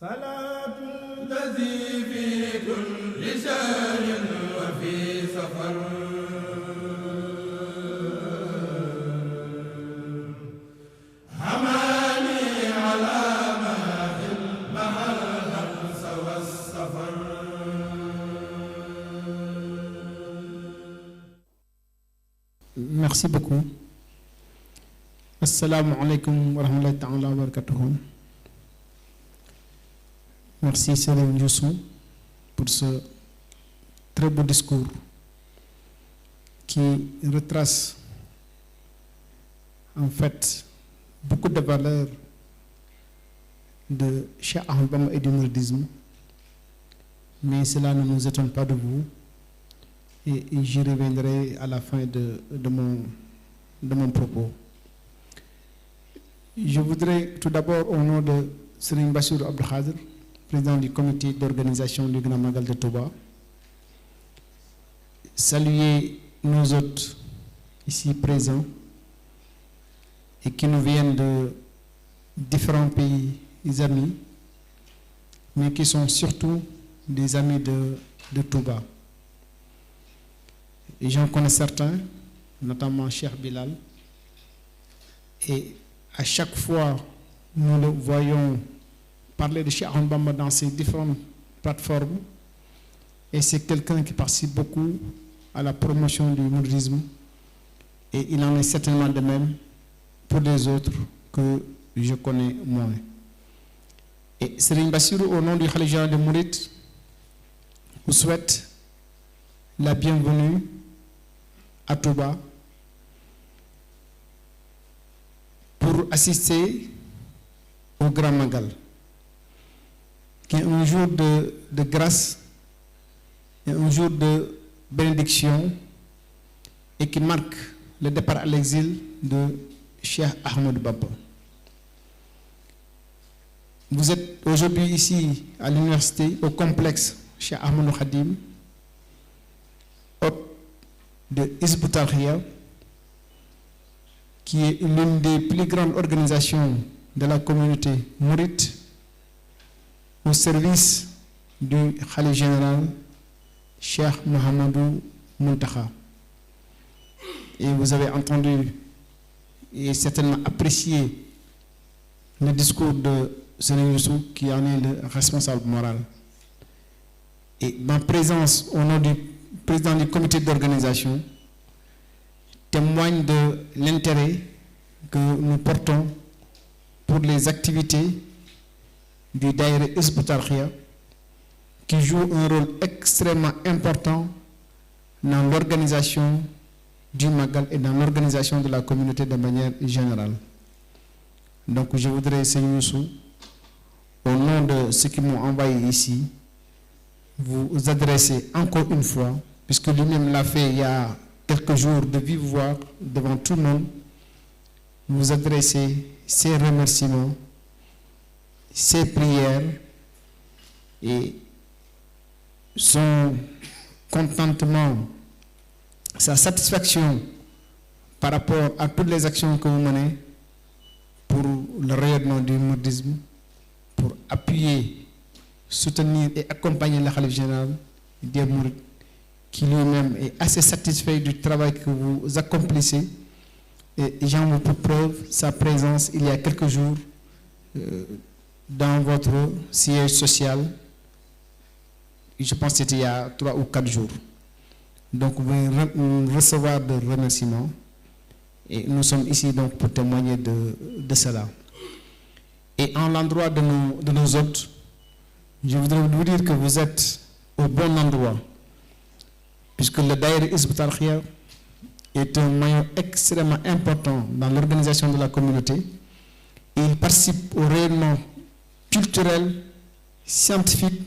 salaatu lazi fi kulli shahrin wa fi safar hamani ala mahil mahal hamsa wa safar. Merci beaucoup. Assalamu alaikum wa rahmatullahi ta'ala wa barakatuhu. Merci Serigne Youssou pour ce très beau discours qui retrace en fait beaucoup de valeurs de Cheikh Ahmadou Bamba et du mouridisme, mais cela ne nous étonne pas de vous et j'y reviendrai à la fin de mon propos. Je voudrais tout d'abord, au nom de Serigne Bassirou Abdou Khadre, président du comité d'organisation du Grand Magal de Touba, saluer nos hôtes ici présents et qui nous viennent de différents pays amis, mais qui sont surtout des amis de Touba. Et j'en connais certains, notamment Cheikh Bilal, et à chaque fois nous le voyons parler de Cheikh Ahmadou Bamba dans ces différentes plateformes, et c'est quelqu'un qui participe beaucoup à la promotion du mouridisme, et il en est certainement de même pour les autres que je connais moins. Et Serigne Bassirou, au nom du Khalife général des Mourides, vous souhaite la bienvenue à Touba pour assister au Grand Magal, qui est un jour de grâce et un jour de bénédiction et qui marque le départ à l'exil de Cheikh Ahmadou Bamba. Vous êtes aujourd'hui ici à l'université, au complexe Cheikh Ahmadou Khadim, hôte de Hizbut Tarqiyyah, qui est l'une des plus grandes organisations de la communauté mouride, au service du Khalife général Cheikh Mouhamadou Mountakha. Et vous avez entendu et certainement apprécié le discours de Serigne Youssou, qui en est le responsable moral. Et ma présence au nom du président du comité d'organisation témoigne de l'intérêt que nous portons pour les activités du Daïra Hizbut Tarqiyyah, qui joue un rôle extrêmement important dans l'organisation du Magal et dans l'organisation de la communauté de manière générale. Donc je voudrais, Serigne Youssou, au nom de ceux qui m'ont envoyé ici, vous adresser encore une fois, puisque lui-même l'a fait il y a quelques jours de vive voix devant tout le monde, vous adresser ses remerciements, ses prières et son contentement, sa satisfaction par rapport à toutes les actions que vous menez pour le rayonnement du mouridisme, pour appuyer, soutenir et accompagner le Khalife général des Mourides, qui lui-même est assez satisfait du travail que vous accomplissez. Et j'en veux pour preuve sa présence il y a quelques jours dans votre siège social. Je pense que c'était il y a 3 ou 4 jours. Donc vous pouvez recevoir de remerciements et nous sommes ici donc pour témoigner de cela. Et en l'endroit de nos hôtes, je voudrais vous dire que vous êtes au bon endroit, puisque le Daïra Hizbut Tarqiyyah est un maillon extrêmement important dans l'organisation de la communauté. Et il participe au rayonnement culturel, scientifique,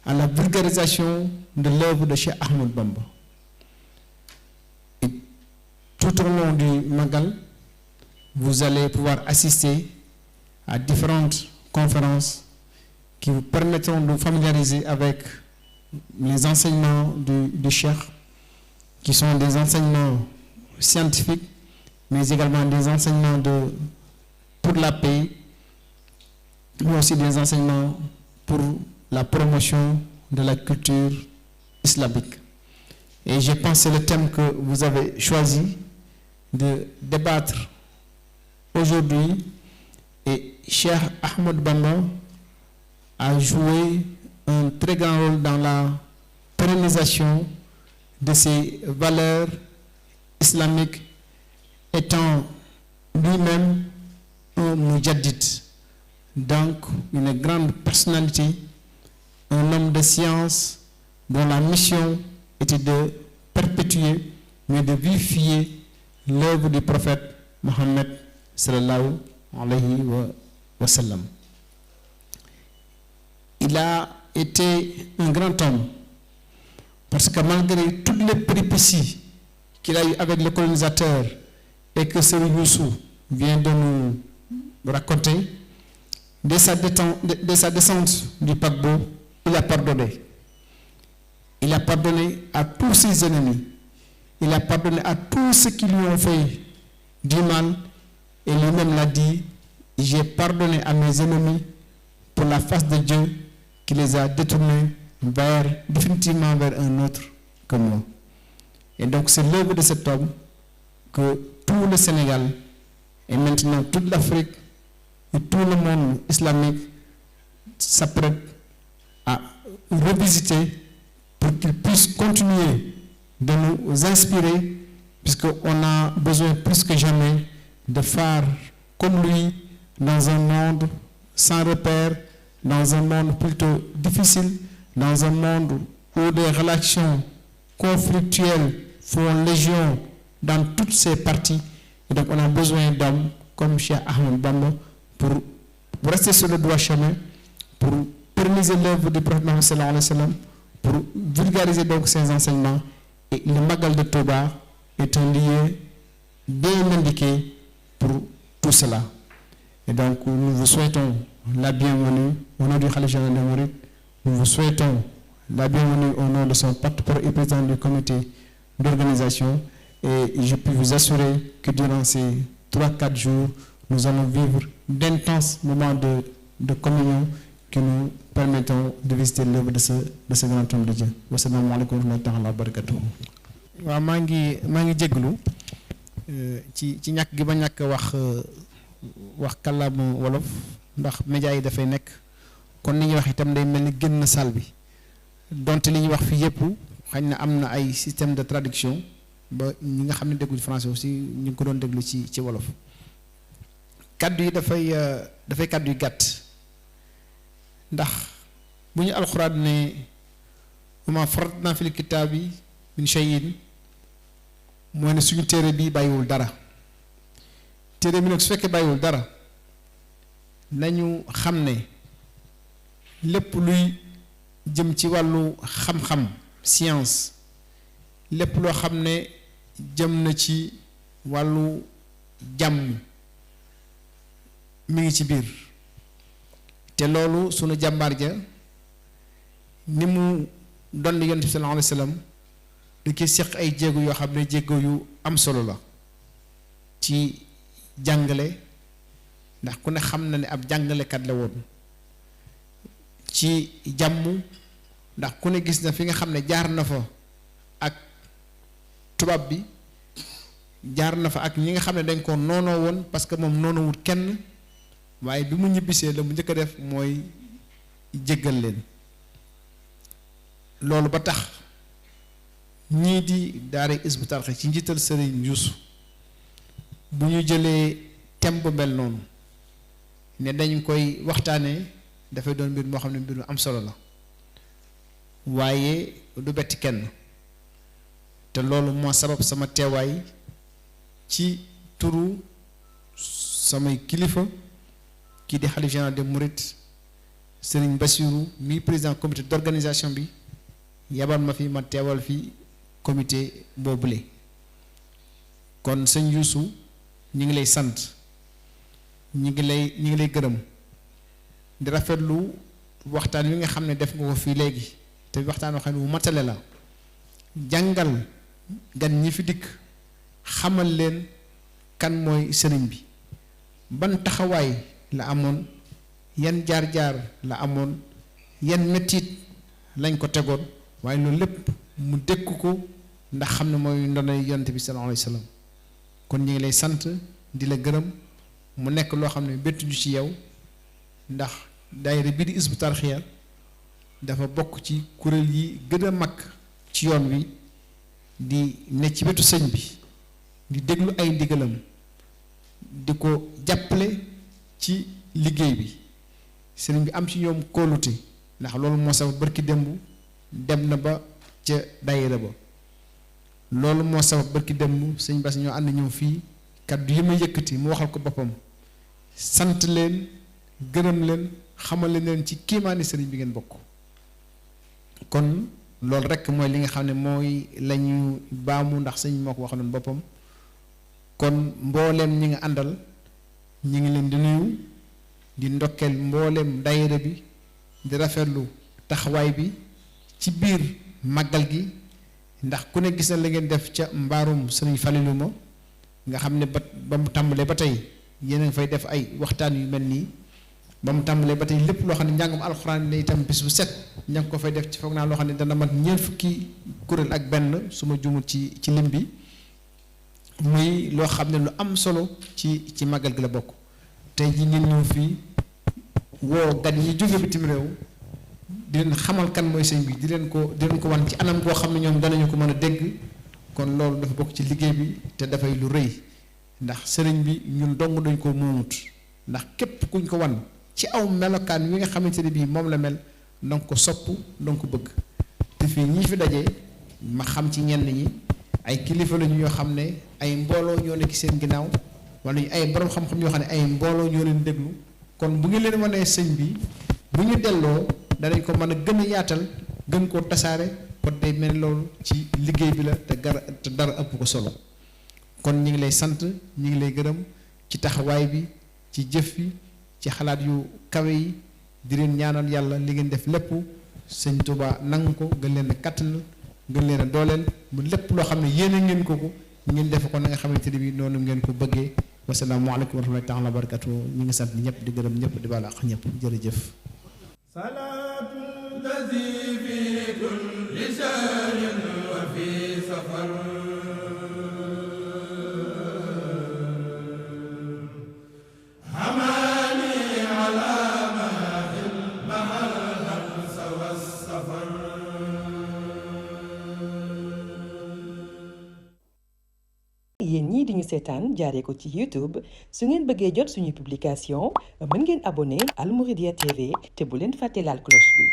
à la vulgarisation de l'œuvre de Cheikh Ahmadou Bamba. Et tout au long du Magal, vous allez pouvoir assister à différentes conférences qui vous permettront de vous familiariser avec les enseignements du Cheikh, qui sont des enseignements scientifiques, mais également des enseignements pour la paix, mais aussi des enseignements pour la promotion de la culture islamique. Et je pense que c'est le thème que vous avez choisi de débattre aujourd'hui. Et Cheikh Ahmed Bamba a joué un très grand rôle dans la pérennisation de ces valeurs islamiques, étant lui-même un mujaddid, donc une grande personnalité, un homme de science dont la mission était de perpétuer, mais de vivifier l'œuvre du prophète Mohammed sallallahu alayhi wa sallam. Il a été un grand homme, parce que malgré toutes les péripéties qu'il a eues avec le colonisateur et que Serigne Youssou vient de nous raconter, dès sa descente du paquebot, il a pardonné. Il a pardonné à tous ses ennemis. Il a pardonné à tous ceux qui lui ont fait du mal. Et lui-même l'a dit, j'ai pardonné à mes ennemis pour la face de Dieu qui les a détournés définitivement vers un autre que moi. Et donc c'est l'œuvre de cet homme que tout le Sénégal et maintenant toute l'Afrique et tout le monde islamique s'apprête à revisiter pour qu'il puisse continuer de nous inspirer, puisqu'on a besoin plus que jamais de faire comme lui dans un monde sans repère, dans un monde plutôt difficile, dans un monde où des relations conflictuelles font légion dans toutes ces parties. Et donc on a besoin d'hommes comme Cheikh Ahmed Bamba pour rester sur le droit chemin, pour pérenniser l'œuvre du prophète Mohammed sallallahu alayhi wa sallam, pour vulgariser donc ses enseignements. Et le Magal de Touba est un lieu bien indiqué pour tout cela. Et donc nous vous souhaitons la bienvenue au nom du Khalife général des Mourides. Nous vous souhaitons la bienvenue au nom de son porte-parole et président du comité d'organisation. Et je peux vous assurer que durant ces 3-4 jours, nous allons vivre d'intenses moments de communion qui nous permettront de visiter l'œuvre de ce grand homme de Dieu. Wassalamu alaikum wa rahmatullahi wa barakatuh. waaw maa ngi jégalu ci ñàkk gi ba ñàkk wax kàllaama wolof ndax média yi dafay nekk kon li ñuy wax itam day mel ni génn salle bi donte li ñuy wax fii yëpp xañ na am na ay système de traduction ba ñi nga xam ne dégguñu français aussi ñu ngi ko doon déglu ci wolof kaddu yi dafay kaddu yu gàtt ndax bu ñu alxuraan ne wa maa farratnaa fil kitaabi min shay'in mooy ne suñu téere bi bàyyiwul dara téere bi nag su fekkee bàyyiwul dara nañu xam ne lépp luy jëm ci wàllu xam-xam science lépp loo xam ne jëm na ci wàllu jàmm mi ngi ci biir te loolu sunu jàmbaar ja ni mu doon li Yonent bi sallallahu alayhi wa sallam da koy seq ay jéego yoo xam ne jéego yu am solo la ci jàngale ndax ku ne xam na ne ab jàngalekat la woon ci jàmm ndax ku ne gis na fi nga xam ne jaar na fa ak tubaab bi jaar na fa ak ñi nga xam ne dañ ko noonoo woon parce que moom noonoowut kenn waaye bi mu ñibbisee la mu njëkk a def mooy jéggal leen loolu ba tax ñii di daara Hizbut Tarqiyyah ci njiital Serigne Youssou bu ñu jëlee thème bu mel noonu ne dañ koy waxtaanee dafay doon mbir moo xam ne mbir mu am solo la waaye du betti kenn te loolu moo sabab sama teewaay ci turu samay kilifa kii di xalif général des Mourides Serigne Bassirou mi président comité d'organisation bi yabal ma fi ma teewal fi comité boobule kon sëñ Youssou ñi ngi lay sant ñi ngi lay gërëm di rafetlu waxtaan wi nga xam ne def nga ko fii léegi te waxtaan woo xam ne bu matale la jàngal gan ñi fi dikk xamal leen kan mooy sëriñ bi ban taxawaay la amoon yan jaar-jaar la amoon yan mettit lañ ko tegoon waaye loolu lépp mu dékk ko ndax xam ne mooy ndonay yonent bi sallallahu alayhi wa sallam kon ñu ngi lay sant di la gërëm mu nekk loo xam ne bettuñu ci yow ndax daayira bii di Hizbut Tarqiyyah dafa bokk ci kuréel yi gën a mag ci yoon wi di ne ci wetu sëñ bi di déglu ay ndigalam di ko jàppale ci liggéey bi sëriñ bi am ci ñoom kóolute ndax loolu moo sabab barki démb dem na ba ca daayira ba loolu moo sabab barki démb sëñ Bass ñoo ànd ñëw fii kaddu yi ma yëkkati mu waxal ko boppam sant leen gërëm leen xamal leen ci kiimaani sëriñ bi ngeen bokk kon loolu rekk mooy li nga xam ne mooy lañu baamu ndax sëñ moo ko waxaloon boppam kon mbooleem ñi nga àndal ñi ngi leen di nuyu di ndokkeel mbooleem daayira bi di rafetlu taxawaay bi ci biir màggal gi ndax ku ne gis na la ngeen def ca mbaarum sëriñ Falilu ma nga xam ne ba mu tàmbalee ba tey yéen a ngi fay def ay waxtaan yu mel nii ba mu tàmbalee ba tey lépp loo xam ne njàngum alxuraan ne itam bis bu set ña ngi ko fay def ci foog naa loo xam ne dana mat ñeent fukki kuréel ak benn su ma jumul ci lim bi muy loo xam ne lu am solo ci màggal gi la bokk tey ji ngeen ñëw fii woo gan yi jóge bitim réew di leen xamal kan mooy sëñ bi di leen ko wan ci anam koo xam ne ñoom danañu ko mën a dégg kon loolu dafa bokk ci liggéey bi te dafay lu rëy ndax sëriñ bi ñun dong dañ ko moomut ndax képp kuñ ko wan ci aw melokaan wi nga xamante ne bii moom la mel danga ko sopp danga ko bëgg te fii ñii fi daje ma xam ci ñenn ñi ay kilifa lañu yoo xam ne ay mbooloo ñoo nekk seen ginnaaw wala ay borom xam-xam yoo xam ne ay mbooloo ñoo leen déglu kon bu ngi leen wanee sëñ bi bu ñu delloo danañ ko mën a gën a yaatal gën koo tasaare kon day mel loolu ci liggéey bi la te dara ëpp ko solo kon ñi ngi lay sant ñi ngi lay gërëm ci taxawaay bi ci jëf yi ci xalaat yu kawe yi di leen ñaanal yàlla li ngeen def lépp sëñ Tuubaa nangu ko gën leen a kattanal gën leen a dooleel mu lépp loo xam ne yéene ngeen ko ngeen def ko na nga xamante ne bii noonu ngeen ko bëggee wasalaamualeykum wa rahmatullahi taala wa barakatu ñi ngi sant ñëpp di gërëm ñëpp di baal ak ñëpp jërëjëf salaatu lazi fi kulli shahrin wa fi safar yéen ñii di ñu seetaan jaaree ko ci YouTube su ngeen bëggee jot suñuy publication mën ngeen abonné Al Mouridiyyah TV te bu leen fàtte laal cloche bi